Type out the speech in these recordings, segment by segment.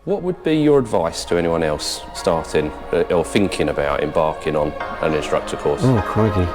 What would be your advice to anyone else starting or thinking about embarking on an instructor course? Oh, crikey.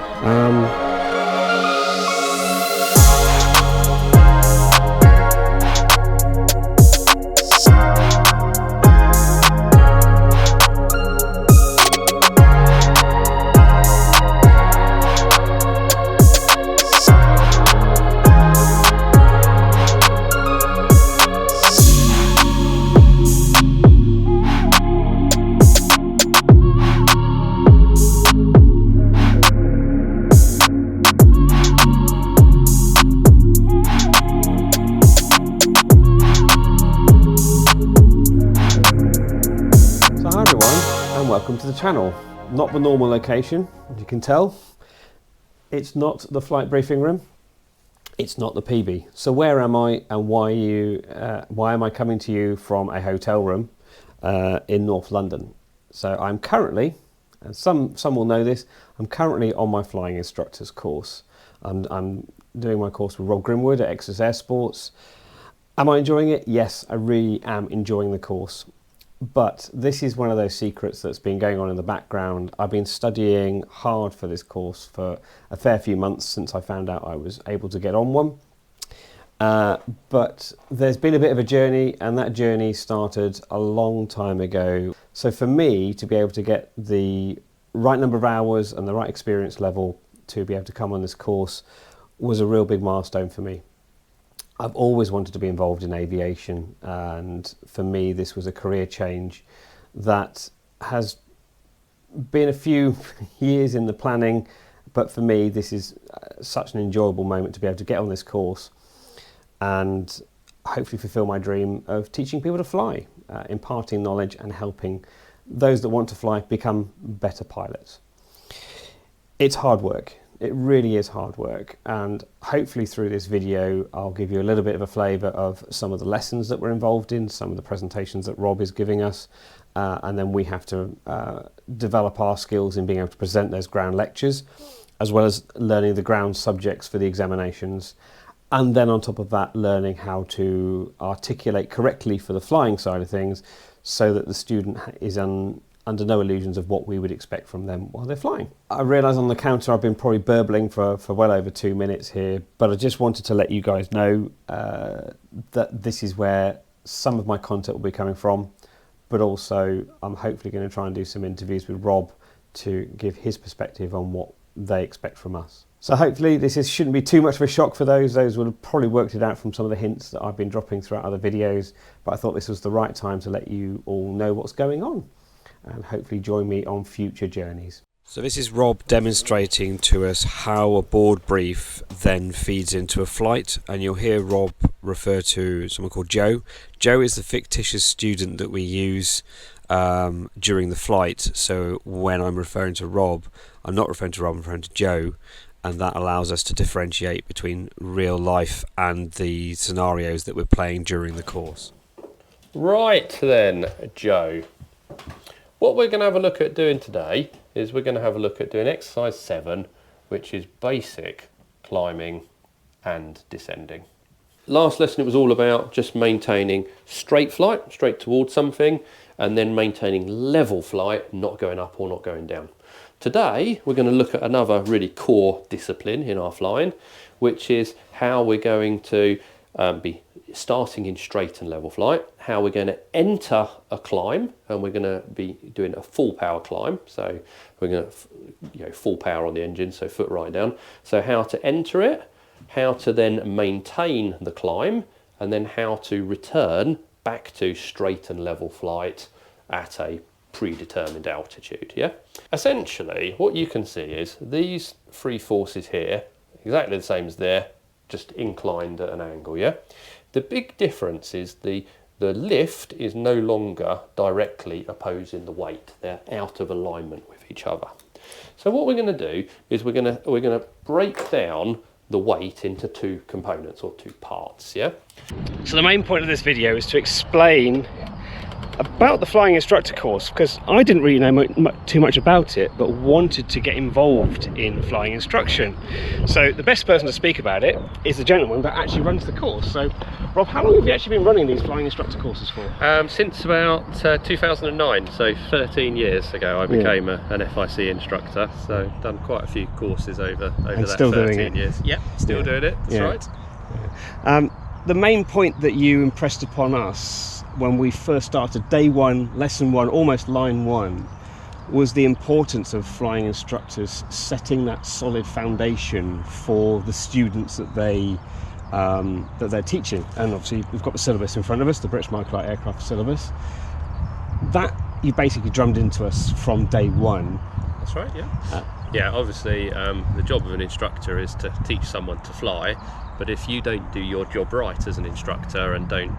Welcome to the channel. Not the normal location, as you can tell. It's not the flight briefing room. It's not the PeaBee. So where am I, and why am I coming to you from a hotel room in North London? So I'm currently, and some will know this, I'm currently on my flying instructor's course. I'm doing my course with Rob Grimwood at Exodus Airsports. Am I enjoying it? Yes, I really am enjoying the course. But this is one of those secrets that's been going on in the background. I've been studying hard for this course for a fair few months since I found out I was able to get on one. But there's been a bit of a journey, and that journey started a long time ago. So for me to be able to get the right number of hours and the right experience level to be able to come on this course was a real big milestone for me. I've always wanted to be involved in aviation, and for me this was a career change that has been a few years in the planning, but for me this is such an enjoyable moment to be able to get on this course and hopefully fulfill my dream of teaching people to fly, imparting knowledge and helping those that want to fly become better pilots. It's hard work. It really is hard work, and hopefully through this video I'll give you a little bit of a flavour of some of the lessons that we're involved in, some of the presentations that Rob is giving us, and then we have to develop our skills in being able to present those ground lectures, as well as learning the ground subjects for the examinations, and then on top of that learning how to articulate correctly for the flying side of things so that the student is under no illusions of what we would expect from them while they're flying. I realise on the counter I've been probably burbling for well over 2 minutes here, but I just wanted to let you guys know that this is where some of my content will be coming from, but also I'm hopefully going to try and do some interviews with Rob to give his perspective on what they expect from us. So hopefully this shouldn't be too much of a shock for those will have probably worked it out from some of the hints that I've been dropping throughout other videos, but I thought this was the right time to let you all know what's going on, and hopefully join me on future journeys. So this is Rob demonstrating to us how a board brief then feeds into a flight, and you'll hear Rob refer to someone called Joe. Joe is the fictitious student that we use during the flight, so when I'm referring to Rob, I'm not referring to Rob, I'm referring to Joe, and that allows us to differentiate between real life and the scenarios that we're playing during the course. Right then, Joe. What we're going to have a look at doing today is we're going to have a look at doing exercise 7, which is basic climbing and descending. Last lesson it was all about just maintaining straight flight, straight towards something, and then maintaining level flight, not going up or not going down. Today we're going to look at another really core discipline in our flying, which is how we're going to be starting in straight and level flight, how we're going to enter a climb, and we're going to be doing a full power climb. So we're going to, full power on the engine, so foot right down. So how to enter it, how to then maintain the climb, and then how to return back to straight and level flight at a predetermined altitude. Yeah. Essentially, what you can see is these three forces here, exactly the same as there, just inclined at an angle. Yeah. The big difference is the lift is no longer directly opposing the weight. They're out of alignment with each other. So what we're going to do is we're going to break down the weight into two components or two parts. Yeah. So the main point of this video is to explain about the flying instructor course, because I didn't really know too much about it, but wanted to get involved in flying instruction. So the best person to speak about it is the gentleman that actually runs the course. So Rob, how long have you actually been running these flying instructor courses for? Since about 2009, so 13 years ago I became an FIC instructor, so done quite a few courses over that still 13 years. Yeah, still doing it, that's right. Yeah. The main point that you impressed upon us when we first started, day one, lesson one, almost line one, was the importance of flying instructors setting that solid foundation for the students that they're teaching. And obviously we've got the syllabus in front of us, the British Microlight Aircraft syllabus. That you basically drummed into us from day one. That's right, yeah. Yeah, obviously the job of an instructor is to teach someone to fly, but if you don't do your job right as an instructor and don't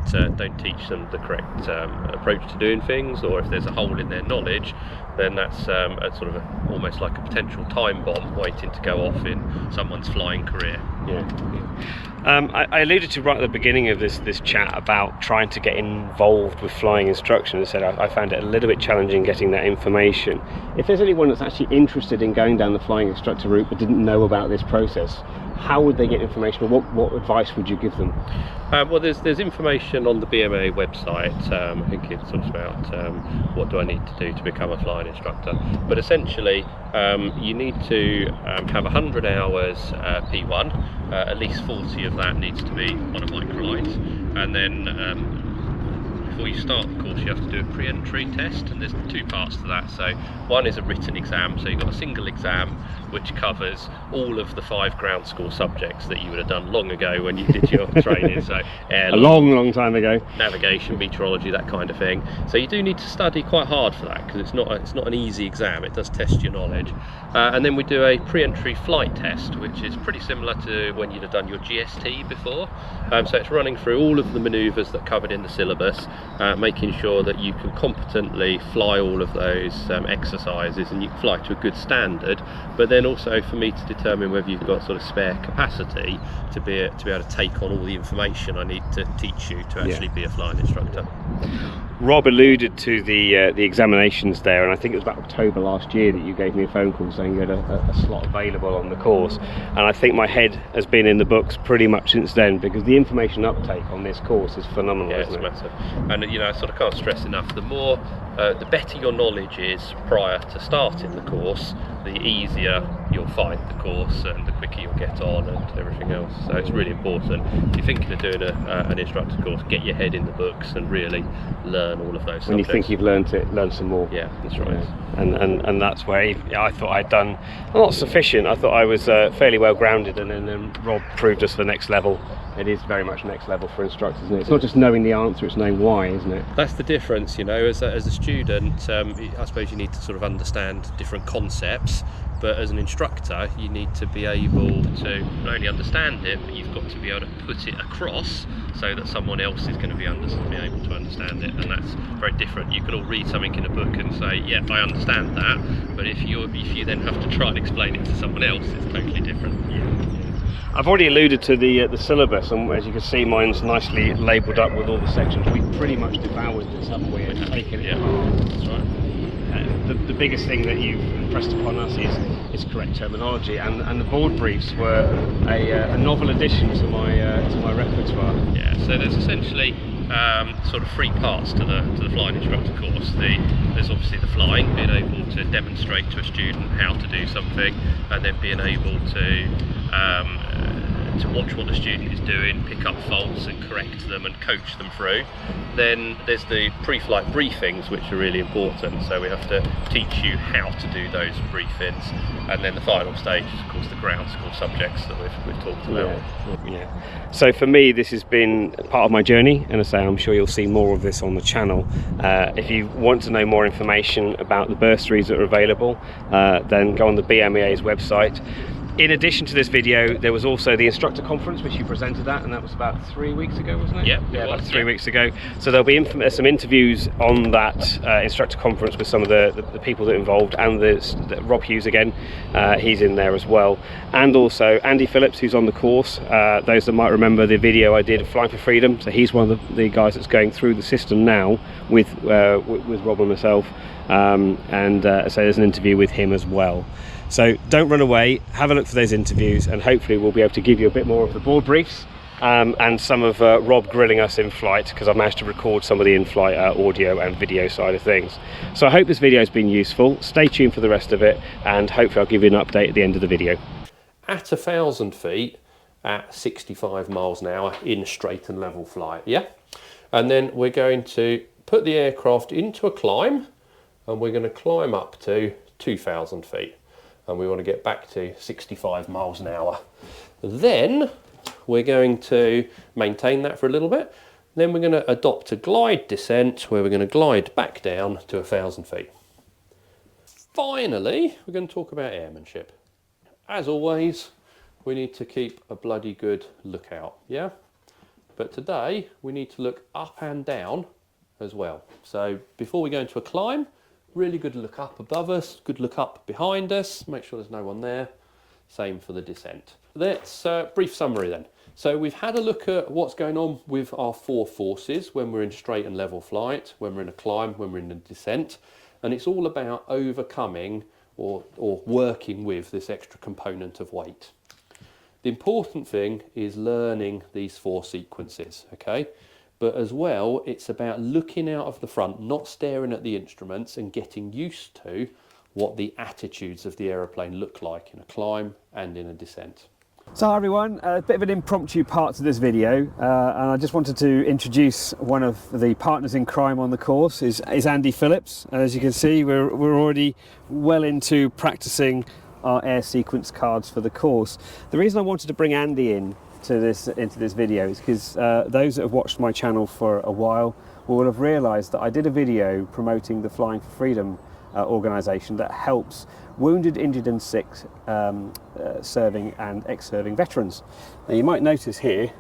teach them the correct approach to doing things, or if there's a hole in their knowledge, then that's a sort of almost like a potential time bomb waiting to go off in someone's flying career. I alluded to right at the beginning of this chat about trying to get involved with flying instruction. I said I found it a little bit challenging getting that information. If there's anyone that's actually interested in going down the flying instructor route but didn't know about this process, how would they get information, or what advice would you give them? Well, there's information on the BMAA website. I think it talks about what do I need to do to become a flying instructor. But essentially, you need to have 100 hours P1. At least 40 of that needs to be on a microlight. And then before you start the course, you have to do a pre-entry test, and there's two parts to that. So one is a written exam, so you've got a single exam which covers all of the 5 ground school subjects that you would have done long ago when you did your training. So a long time ago, navigation, meteorology, that kind of thing. So you do need to study quite hard for that, because it's not an easy exam. It does test your knowledge. And then we do a pre-entry flight test, which is pretty similar to when you'd have done your GST before. So it's running through all of the manoeuvres that are covered in the syllabus, making sure that you can competently fly all of those exercises, and you can fly to a good standard. But then also for me to determine whether you've got sort of spare capacity to be able to take on all the information I need to teach you to actually be a flying instructor. Rob alluded to the examinations there, and I think it was about October last year that you gave me a phone call saying you had a slot available on the course, and I think my head has been in the books pretty much since then, because the information uptake on this course is phenomenal. Yeah, it's massive. And I sort of can't stress enough, the better your knowledge is prior to starting the course, the easier you'll find the course and the quicker you'll get on and everything else. So it's really important. If you're thinking of doing an instructor course, get your head in the books and really learn all of those subjects. When you think you've learned it, learn some more. Yeah, that's right. And that's where I thought I'd done not sufficient. I thought I was fairly well grounded, and then Rob proved us the next level. It is very much next level for instructors, isn't it? It's not just knowing the answer, it's knowing why, isn't it? That's the difference, as a student, I suppose you need to sort of understand different concepts, but as an instructor you need to be able to not only understand it, but you've got to be able to put it across so that someone else is going to be able to understand it, and that's very different. You can all read something in a book and say, yeah, I understand that, but if you then have to try and explain it to someone else, it's totally different. I've already alluded to the syllabus, and as you can see, mine's nicely labelled up with all the sections. We've pretty much devoured this, haven't we, and taken it apart. That's right. The biggest thing that you've impressed upon us is correct terminology, and the board briefs were a novel addition to my repertoire. Yeah, so there's essentially sort of 3 parts to the flying instructor course. There's obviously the flying, being able to demonstrate to a student how to do something, and then being able to watch what the student is doing, pick up faults and correct them and coach them through. Then there's the pre-flight briefings, which are really important, so we have to teach you how to do those briefings. And then the final stage is of course the ground school subjects that we've talked about. Yeah. So for me, this has been part of my journey, and I'm sure you'll see more of this on the channel. If you want to know more information about the bursaries that are available, then go on the BMAA's website. in addition to this video, there was also the instructor conference which you presented at, and that was about 3 weeks ago, wasn't it? Yeah, about 3 weeks ago. So there'll be some interviews on that instructor conference with some of the people that are involved, and Rob Hughes again, he's in there as well, and also Andy Phillips, who's on the course. Those that might remember the video I did of Flying for Freedom, so he's one of the guys that's going through the system now with Rob and myself, so there's an interview with him as well. So don't run away, have a look for those interviews, and hopefully we'll be able to give you a bit more of the board briefs and some of Rob grilling us in flight, because I've managed to record some of the in-flight audio and video side of things. So I hope this video has been useful. Stay tuned for the rest of it, and hopefully I'll give you an update at the end of the video. At 1,000 feet at 65 miles an hour in straight and level flight, yeah? And then we're going to put the aircraft into a climb, and we're going to climb up to 2,000 feet. And we want to get back to 65 miles an hour. Then we're going to maintain that for a little bit. Then we're going to adopt a glide descent where we're going to glide back down to 1,000 feet. Finally, we're going to talk about airmanship. As always, we need to keep a bloody good lookout, yeah? But today we need to look up and down as well. So before we go into a climb, really good look up above us, good look up behind us, make sure there's no one there. Same for the descent. Let's brief summary then. So we've had a look at what's going on with our four forces when we're in straight and level flight, when we're in a climb, when we're in a descent, and it's all about overcoming or working with this extra component of weight. The important thing is learning these four sequences, okay? But as well, it's about looking out of the front, not staring at the instruments, and getting used to what the attitudes of the aeroplane look like in a climb and in a descent. So hi everyone, a bit of an impromptu part to this video, and I just wanted to introduce one of the partners in crime on the course is Andy Phillips. As you can see, we're already well into practicing our air sequence cards for the course. The reason I wanted to bring Andy into this video is because those that have watched my channel for a while will have realised that I did a video promoting the Flying for Freedom organisation that helps wounded, injured and sick serving and ex-serving veterans. Now you might notice here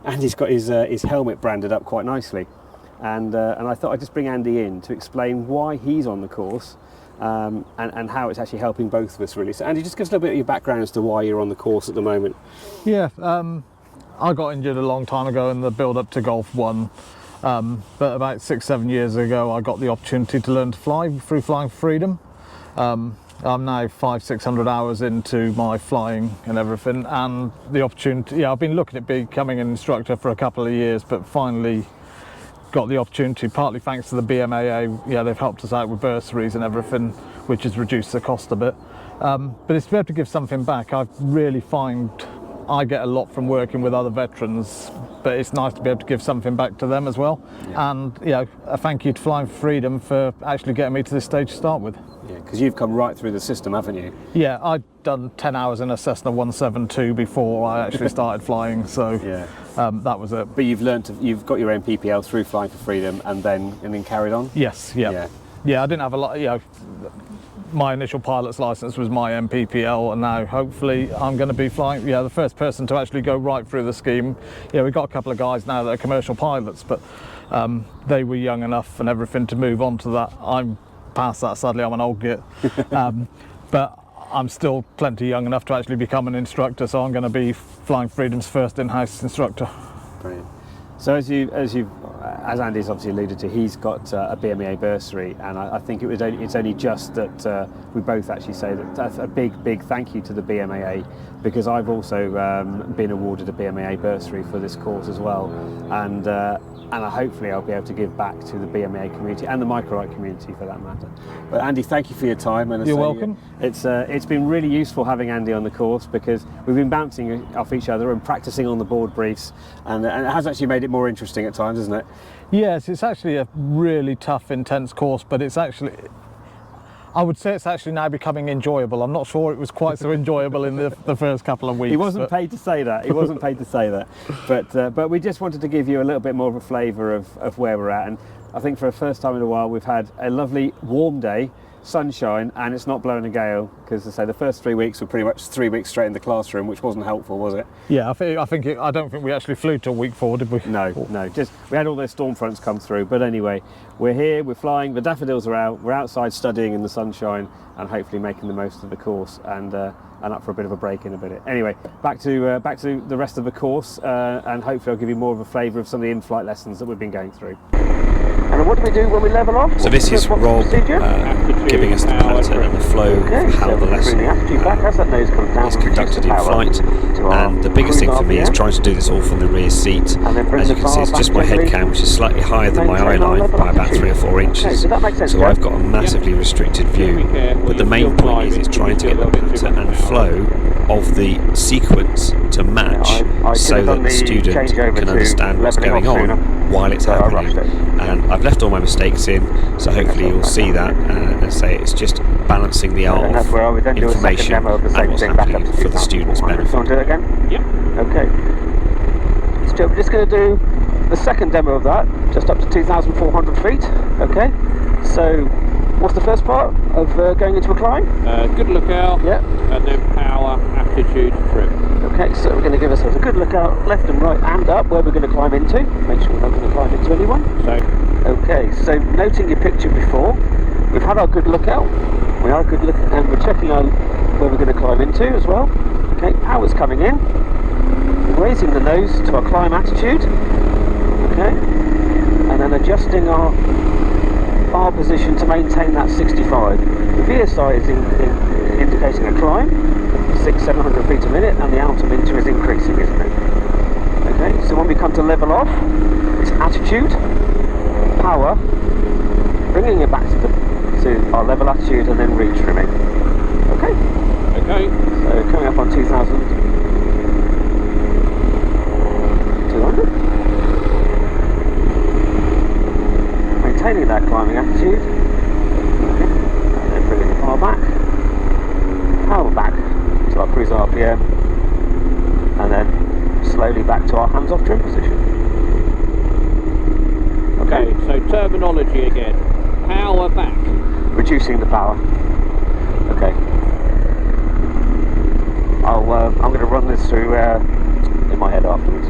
Andy's got his helmet branded up quite nicely, and I thought I'd just bring Andy in to explain why he's on the course and how it's actually helping both of us really. So Andy, just give us a little bit of your background as to why you're on the course at the moment. Yeah, I got injured a long time ago in the build up to Gulf 1, but about 6-7 years ago I got the opportunity to learn to fly through Flying for Freedom. I'm now 500-600 hours into my flying and everything, and the opportunity, yeah, I've been looking at becoming an instructor for a couple of years, but finally got the opportunity, partly thanks to the BMAA. Yeah, they've helped us out with bursaries and everything, which has reduced the cost a bit. But it's to be able to give something back. I really find I get a lot from working with other veterans, but it's nice to be able to give something back to them as well. Yeah. And a thank you to Flying for Freedom for actually getting me to this stage to start with. Yeah, because you've come right through the system, haven't you? Yeah, I'd done 10 hours in a Cessna 172 before I actually started flying, so yeah. That was it. But you've you've got your MPPL through Flying for Freedom and then carried on? Yes, yeah. Yeah, I didn't have a lot, my initial pilot's license was my MPPL, and now hopefully I'm going to be flying, the first person to actually go right through the scheme. Yeah, we've got a couple of guys now that are commercial pilots, but they were young enough and everything to move on to that. I'm past that, sadly. I'm an old git. But I'm still plenty young enough to actually become an instructor, so I'm going to be Flying Freedom's first in-house instructor. Brilliant. So as Andy's obviously alluded to, he's got a BMAA bursary, and I think it's only just that we both actually say that that's a big thank you to the BMAA, because I've also been awarded a BMAA bursary for this course as well, and hopefully I'll be able to give back to the BMAA community and the MicroAvionics community for that matter. But Andy, thank you for your time. And you're welcome. It's been really useful having Andy on the course, because we've been bouncing off each other and practicing on the board briefs, and it has actually made it more interesting at times, hasn't it? Yes, it's actually a really tough, intense course, but it's actually, I would say it's actually now becoming enjoyable. I'm not sure it was quite so enjoyable in the first couple of weeks. He wasn't paid to say that. He wasn't paid to say that. But we just wanted to give you a little bit more of a flavour of where we're at. And I think for the first time in a while, we've had a lovely warm day sunshine and it's not blowing a gale, because as I say, the first 3 weeks were pretty much 3 weeks straight in the classroom, which wasn't helpful, was it? Yeah, I don't think we actually flew till week 4, did we? No, just we had all those storm fronts come through, but anyway, we're here, we're flying, the daffodils are out, we're outside studying in the sunshine and hopefully making the most of the course, and up for a bit of a break in a minute. Anyway, back to the rest of the course, and hopefully I'll give you more of a flavour of some of the in-flight lessons that we've been going through. And what do we do when we level off? So this is Rob giving us the pattern and the flow of how the lesson is conducted in flight, and the biggest thing for me is trying to do this all from the rear seat. As you can see, it's just my head cam, which is slightly higher than my eye line by about 3 or 4 inches, so I've got a massively restricted view, but the main point is it's trying to get the pattern and flow of the sequence to match, so that the student can understand what's going on while it's happening. And I've left all my mistakes in, so hopefully you'll see that, and say it's just balancing the art of information and what's happening for the student's benefit. Want to do it again? Yep. Okay. So we're just going to do the second demo of that, just up to 2,400 feet. Okay. So what's the first part of going into a climb? Good lookout, Yeah. and then power, attitude, trim. Okay, so we're going to give ourselves a good lookout left and right and up where we're going to climb into. Make sure we're not going to climb into anyone. Okay, so noting your picture before, we've had our good lookout. We are good look, and we're checking out where we're going to climb into as well. Okay, power's coming in. We're raising the nose to our climb attitude. Okay, and then adjusting our position to maintain that 65. The VSI is indicating a climb, 600-700 feet a minute, and the altimeter is increasing, isn't it? Okay, so when we come to level off, it's attitude, power, bringing it back to our level attitude, and then reach trimming. Okay? Okay. So coming up on 2,200. Maintaining that climbing attitude. Okay. And then bringing the power back to our cruise RPM, and then slowly back to our hands-off trim position. Okay, so terminology again. Power back. Reducing the power. Okay. I'm going to run this through in my head afterwards.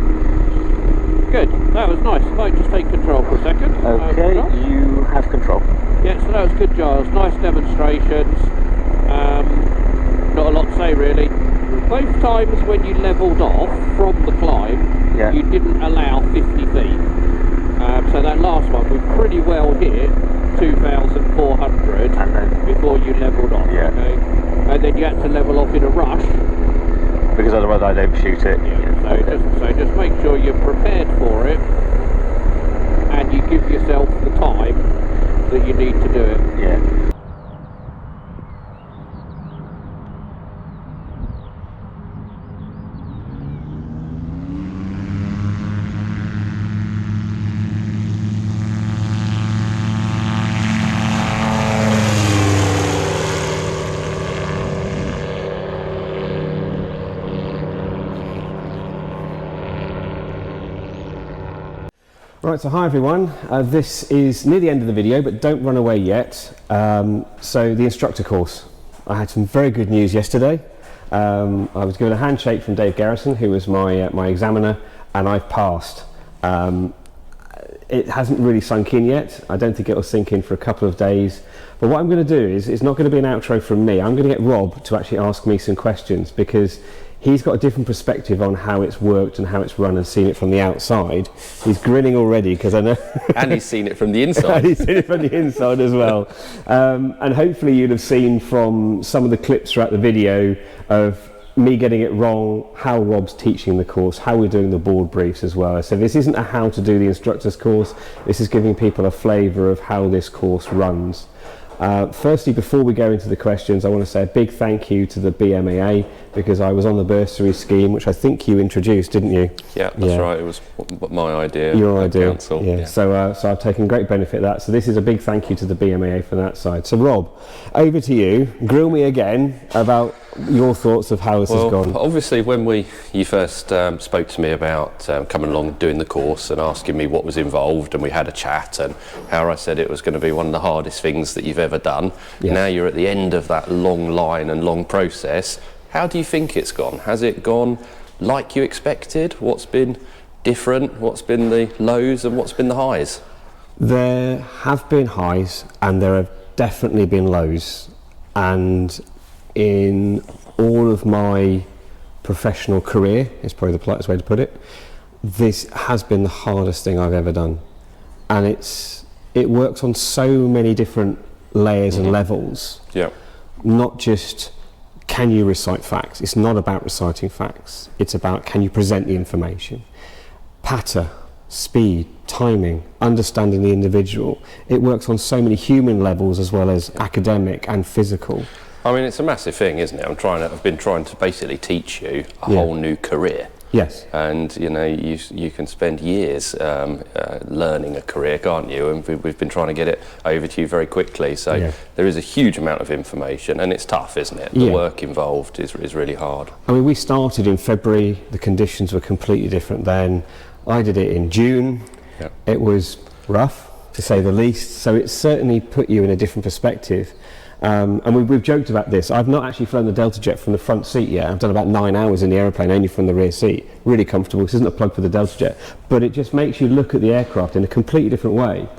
Good, that was nice. If I just take control for a second. Okay, you have control. Yeah, so that was good, Giles. Nice demonstrations. Not a lot to say really. Both times when you levelled off from the climb, Yeah. you didn't allow 50 feet. So that last one we pretty well hit 2,400 And then, before you levelled off. Yeah. Okay, and then you had to level off in a rush. because otherwise I don't shoot it. Yeah. So just make sure you're prepared for it, and you give yourself the time that you need to do it. Yeah. Right, so hi everyone. This is near the end of the video, but don't run away yet. So the instructor course. I had some very good news yesterday. I was given a handshake from Dave Garrison, who was my examiner, and I've passed. It hasn't really sunk in yet. I don't think it will sink in for a couple of days. But what I'm going to do is, it's not going to be an outro from me. I'm going to get Rob to actually ask me some questions, because he's got a different perspective on how it's worked and how it's run and seen it from the outside. He's grinning already because I know. And he's seen it from the inside. And he's seen it from the inside as well. And hopefully you'd have seen from some of the clips throughout the video of me getting it wrong, how Rob's teaching the course, how we're doing the board briefs as well. So this isn't a how to do the instructor's course. This is giving people a flavour of how this course runs. Firstly, before we go into the questions, I want to say a big thank you to the BMAA, because I was on the bursary scheme, which I think you introduced, didn't you? Yeah, that's right. It was my idea. Your idea. Council. Yeah. So I've taken great benefit of that. So this is a big thank you to the BMAA for that side. So Rob, over to you. Grill me again about your thoughts of how this has gone. Obviously, when you first spoke to me about coming along doing the course and asking me what was involved, and we had a chat, and how I said it was going to be one of the hardest things that you've ever done. Yes. Now you're at the end of that long line and long process. How do you think it's gone? Has it gone like you expected? What's been different? What's been the lows and what's been the highs? There have been highs and there have definitely been lows, and in all of my professional career, is probably the politest way to put it, this has been the hardest thing I've ever done, and it works on so many different layers and levels. Yeah. Not just can you recite facts, it's not about reciting facts, it's about can you present the information, patter, speed, timing, understanding the individual. It works on so many human levels as well as academic and physical. I mean, it's a massive thing, isn't it? I've been trying to basically teach you a whole new career. Yes. And you know, you can spend years learning a career, can't you? And we've been trying to get it over to you very quickly. So there is a huge amount of information, and it's tough, isn't it? The work involved is really hard. I mean, we started in February. The conditions were completely different then. I did it in June. Yeah. It was rough, to say the least. So it certainly put you in a different perspective. And we've joked about this. I've not actually flown the Delta Jet from the front seat yet. I've done about 9 hours in the aeroplane only from the rear seat. Really comfortable. This isn't a plug for the Delta Jet, but it just makes you look at the aircraft in a completely different way.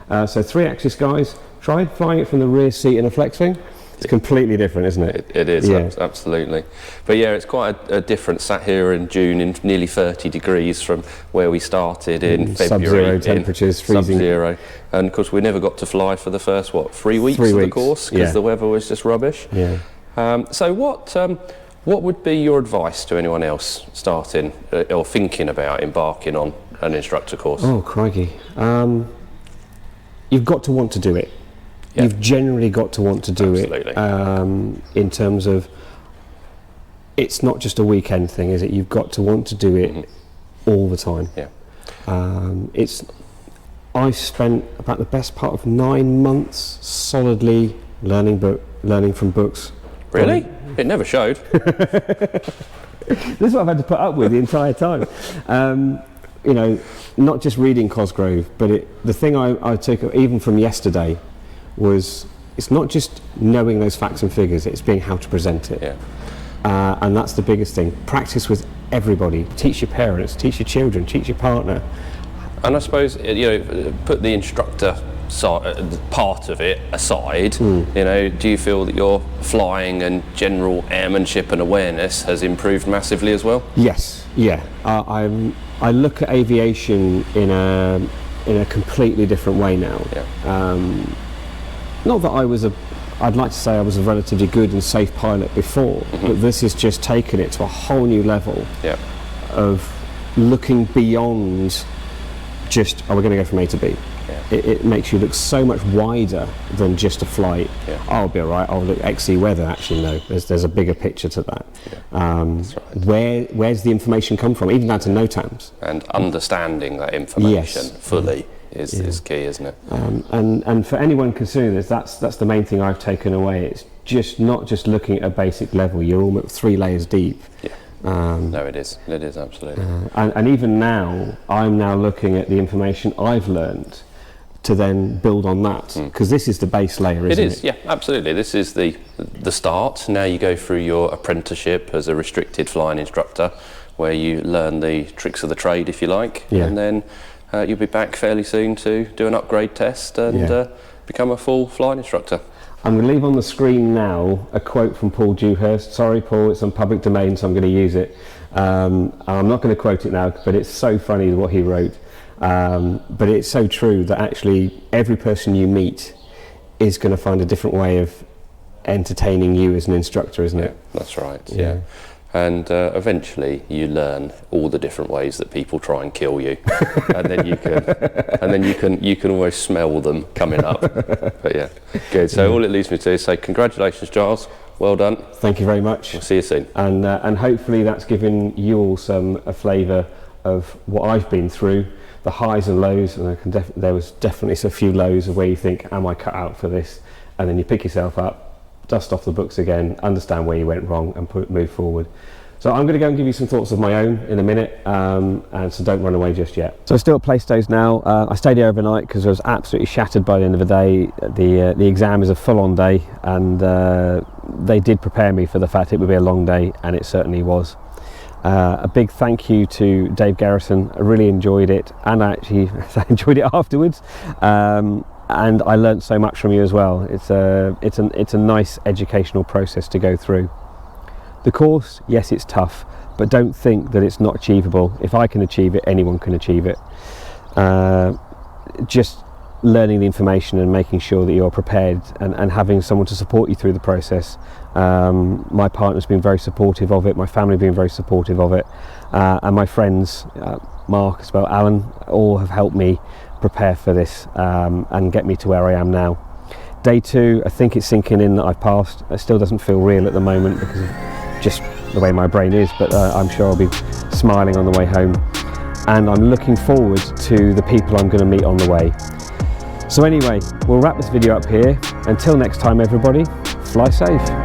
So 3-axis guys, try flying it from the rear seat in a flex wing. It's completely different, isn't it? It is, absolutely. But yeah, it's quite a difference sat here in June in nearly 30 degrees from where we started in February. Sub-zero temperatures, freezing. Sub-zero. And of course we never got to fly for the first, 3 weeks of the course, because the weather was just rubbish. Yeah. So what would be your advice to anyone else starting or thinking about embarking on an instructor course? Oh, crikey. You've got to want to do it. Yeah. You've generally got to want to do it, in terms of it's not just a weekend thing, is it? You've got to want to do it all the time. Yeah. I've spent about the best part of 9 months solidly learning from books. Really? It never showed. This is what I've had to put up with the entire time. You know, not just reading Cosgrove, but the thing I took even from yesterday was it's not just knowing those facts and figures, it's being how to present it. Yeah. And that's the biggest thing. Practice with everybody. Teach your parents, teach your children, teach your partner. And I suppose, you know, put the instructor part of it aside, you know, do you feel that your flying and general airmanship and awareness has improved massively as well? Yes, yeah. I look at aviation in a completely different way now. Yeah. Not that I'd like to say I was a relatively good and safe pilot before, but this has just taken it to a whole new level of looking beyond just, we're going to go from A to B. Yeah. It makes you look so much wider than just a flight. Yeah. I'll be all right, I'll look XE weather. Actually, no, there's a bigger picture to that. Yeah. That's right. Where's the information come from, even down to NOTAMs? And understanding that information fully is key, isn't it? And for anyone considering this, that's the main thing I've taken away. It's just not just looking at a basic level. You're almost 3 layers deep. Yeah. No, it is absolutely. And even now, I'm now looking at the information I've learned to then build on that, because this is the base layer, isn't it? It is, yeah, absolutely. This is the start. Now you go through your apprenticeship as a restricted flying instructor, where you learn the tricks of the trade, if you like, and then you'll be back fairly soon to do an upgrade test and become a full flying instructor. I'm going to leave on the screen now a quote from Paul Dewhurst. Sorry, Paul, it's on public domain, so I'm going to use it. I'm not going to quote it now, but it's so funny what he wrote. But it's so true that actually every person you meet is going to find a different way of entertaining you as an instructor, isn't it? That's right, yeah. And eventually you learn all the different ways that people try and kill you, and then you can almost smell them coming up. But yeah, good. So all it leads me to is say congratulations, Giles. Well done. Thank you very much. We'll see you soon. And hopefully that's given you all a flavour of what I've been through, the highs and lows. And there was definitely a few lows of where you think, am I cut out for this? And then you pick yourself up dust off the books again, understand where you went wrong and move forward. So I'm going to go and give you some thoughts of my own in a minute, and so don't run away just yet. So I'm still at Plaistows now. I stayed here overnight because I was absolutely shattered by the end of the day. The exam is a full-on day, and they did prepare me for the fact it would be a long day, and it certainly was. A big thank you to Dave Garrison. I really enjoyed it, and I enjoyed it afterwards. And I learnt so much from you as well. It's a nice educational process to go through. The course, yes, it's tough, but don't think that it's not achievable. If I can achieve it, anyone can achieve it. Just learning the information and making sure that you're prepared, and having someone to support you through the process. My partner's been very supportive of it, my family have been very supportive of it, and my friends, Mark as well, Alan, all have helped me prepare for this and get me to where I am now. Day 2, I think it's sinking in that I've passed. It still doesn't feel real at the moment because of just the way my brain is, but I'm sure I'll be smiling on the way home, and I'm looking forward to the people I'm going to meet on the way. So anyway, we'll wrap this video up here. Until next time everybody, fly safe.